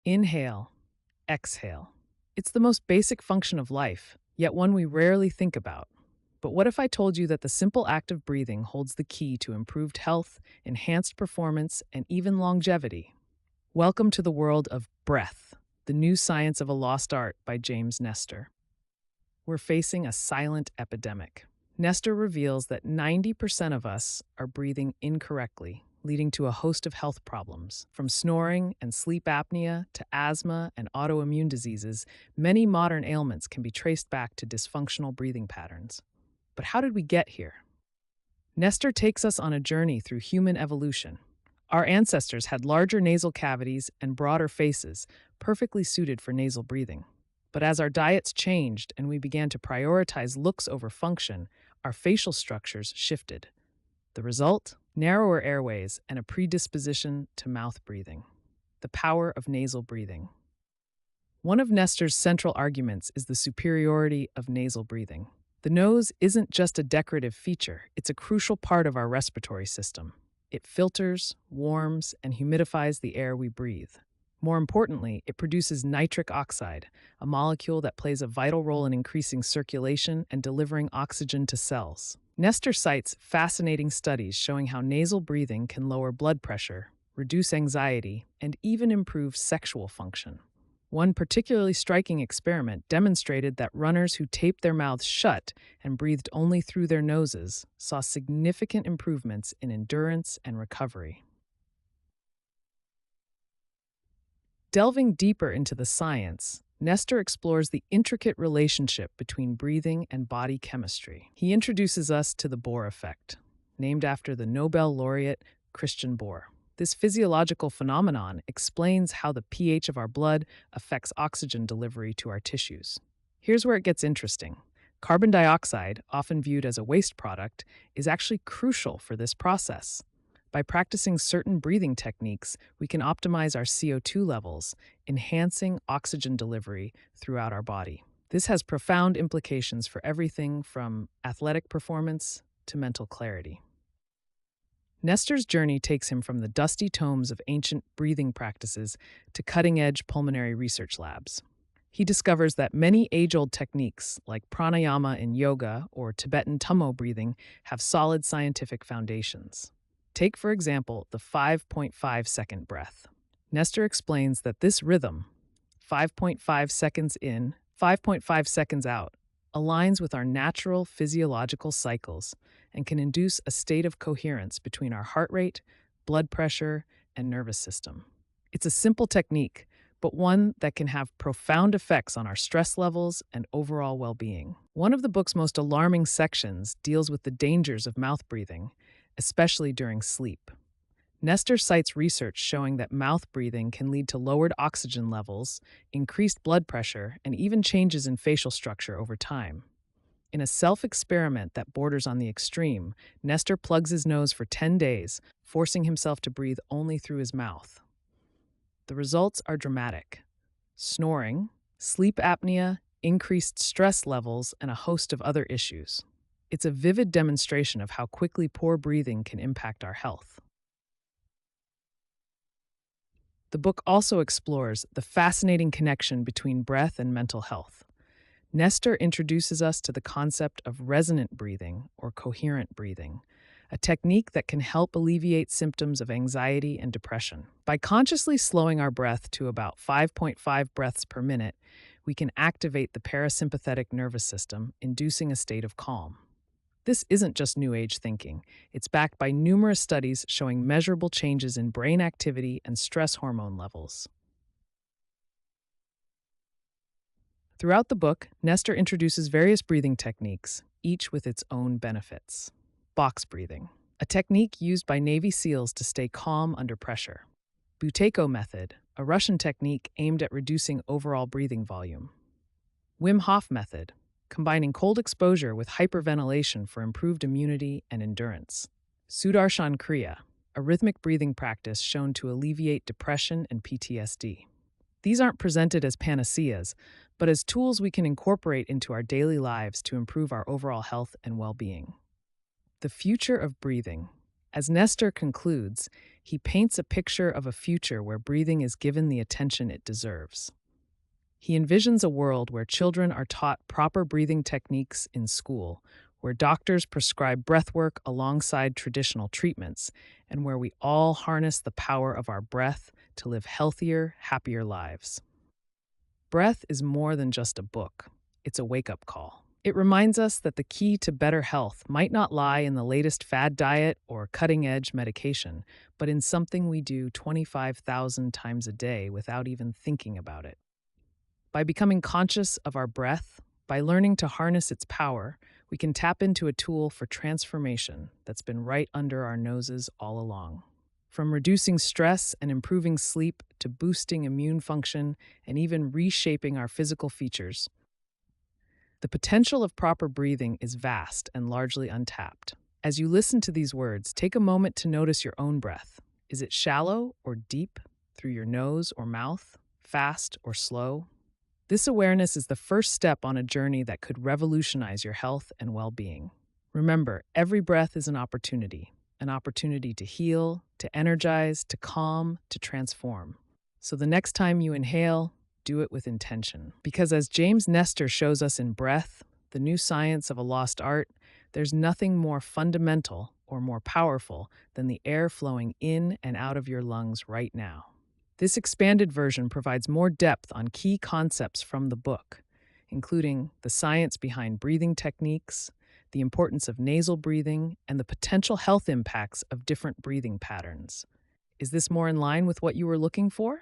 Inhale, exhale. It's the most basic function of life, yet one we rarely think about. But what if I told you that the simple act of breathing holds the key to improved health, enhanced performance, and even longevity? Welcome to the world of breath, the new science of a lost art by James Nestor. We're facing a silent epidemic. Nestor reveals that 90% of us are breathing incorrectly, leading to a host of health problems. From snoring and sleep apnea to asthma and autoimmune diseases, many modern ailments can be traced back to dysfunctional breathing patterns. But how did we get here? Nestor takes us on a journey through human evolution. Our ancestors had larger nasal cavities and broader faces, perfectly suited for nasal breathing. But as our diets changed and we began to prioritize looks over function, our facial structures shifted. The result? Narrower airways and a predisposition to mouth breathing. The power of nasal breathing. One of Nestor's central arguments is the superiority of nasal breathing. The nose isn't just a decorative feature, it's a crucial part of our respiratory system. It filters, warms, and humidifies the air we breathe. More importantly, it produces nitric oxide, a molecule that plays a vital role in increasing circulation and delivering oxygen to cells. Nestor cites fascinating studies showing how nasal breathing can lower blood pressure, reduce anxiety, and even improve sexual function. One particularly striking experiment demonstrated that runners who taped their mouths shut and breathed only through their noses saw significant improvements in endurance and recovery. Delving deeper into the science, Nestor explores the intricate relationship between breathing and body chemistry. He introduces us to the Bohr effect, named after the Nobel laureate Christian Bohr. This physiological phenomenon explains how the pH of our blood affects oxygen delivery to our tissues. Here's where it gets interesting. Carbon dioxide, often viewed as a waste product, is actually crucial for this process. By practicing certain breathing techniques, we can optimize our CO2 levels, enhancing oxygen delivery throughout our body. This has profound implications for everything from athletic performance to mental clarity. Nestor's journey takes him from the dusty tomes of ancient breathing practices to cutting-edge pulmonary research labs. He discovers that many age-old techniques, like pranayama in yoga or Tibetan tummo breathing, have solid scientific foundations. Take, for example, the 5.5-second breath. Nestor explains that this rhythm, 5.5 seconds in, 5.5 seconds out, aligns with our natural physiological cycles and can induce a state of coherence between our heart rate, blood pressure, and nervous system. It's a simple technique, but one that can have profound effects on our stress levels and overall well-being. One of the book's most alarming sections deals with the dangers of mouth breathing, especially during sleep. Nestor cites research showing that mouth breathing can lead to lowered oxygen levels, increased blood pressure, and even changes in facial structure over time. In a self-experiment that borders on the extreme, Nestor plugs his nose for 10 days, forcing himself to breathe only through his mouth. The results are dramatic: snoring, sleep apnea, increased stress levels, and a host of other issues. It's a vivid demonstration of how quickly poor breathing can impact our health. The book also explores the fascinating connection between breath and mental health. Nestor introduces us to the concept of resonant breathing or coherent breathing, a technique that can help alleviate symptoms of anxiety and depression. By consciously slowing our breath to about 5.5 breaths per minute, we can activate the parasympathetic nervous system, inducing a state of calm. This isn't just New Age thinking. It's backed by numerous studies showing measurable changes in brain activity and stress hormone levels. Throughout the book, Nestor introduces various breathing techniques, each with its own benefits. Box breathing, a technique used by Navy SEALs to stay calm under pressure. Buteyko method, a Russian technique aimed at reducing overall breathing volume. Wim Hof method, combining cold exposure with hyperventilation for improved immunity and endurance. Sudarshan Kriya, a rhythmic breathing practice shown to alleviate depression and PTSD. These aren't presented as panaceas, but as tools we can incorporate into our daily lives to improve our overall health and well-being. The future of breathing. As Nestor concludes, he paints a picture of a future where breathing is given the attention it deserves. He envisions a world where children are taught proper breathing techniques in school, where doctors prescribe breathwork alongside traditional treatments, and where we all harness the power of our breath to live healthier, happier lives. Breath is more than just a book, it's a wake-up call. It reminds us that the key to better health might not lie in the latest fad diet or cutting-edge medication, but in something we do 25,000 times a day without even thinking about it. By becoming conscious of our breath, by learning to harness its power, we can tap into a tool for transformation that's been right under our noses all along. From reducing stress and improving sleep to boosting immune function and even reshaping our physical features, the potential of proper breathing is vast and largely untapped. As you listen to these words, take a moment to notice your own breath. Is it shallow or deep, through your nose or mouth, fast or slow? This awareness is the first step on a journey that could revolutionize your health and well-being. Remember, every breath is an opportunity to heal, to energize, to calm, to transform. So the next time you inhale, do it with intention. Because as James Nestor shows us in Breath, the New Science of a Lost Art, there's nothing more fundamental or more powerful than the air flowing in and out of your lungs right now. This expanded version provides more depth on key concepts from the book, including the science behind breathing techniques, the importance of nasal breathing, and the potential health impacts of different breathing patterns. Is this more in line with what you were looking for?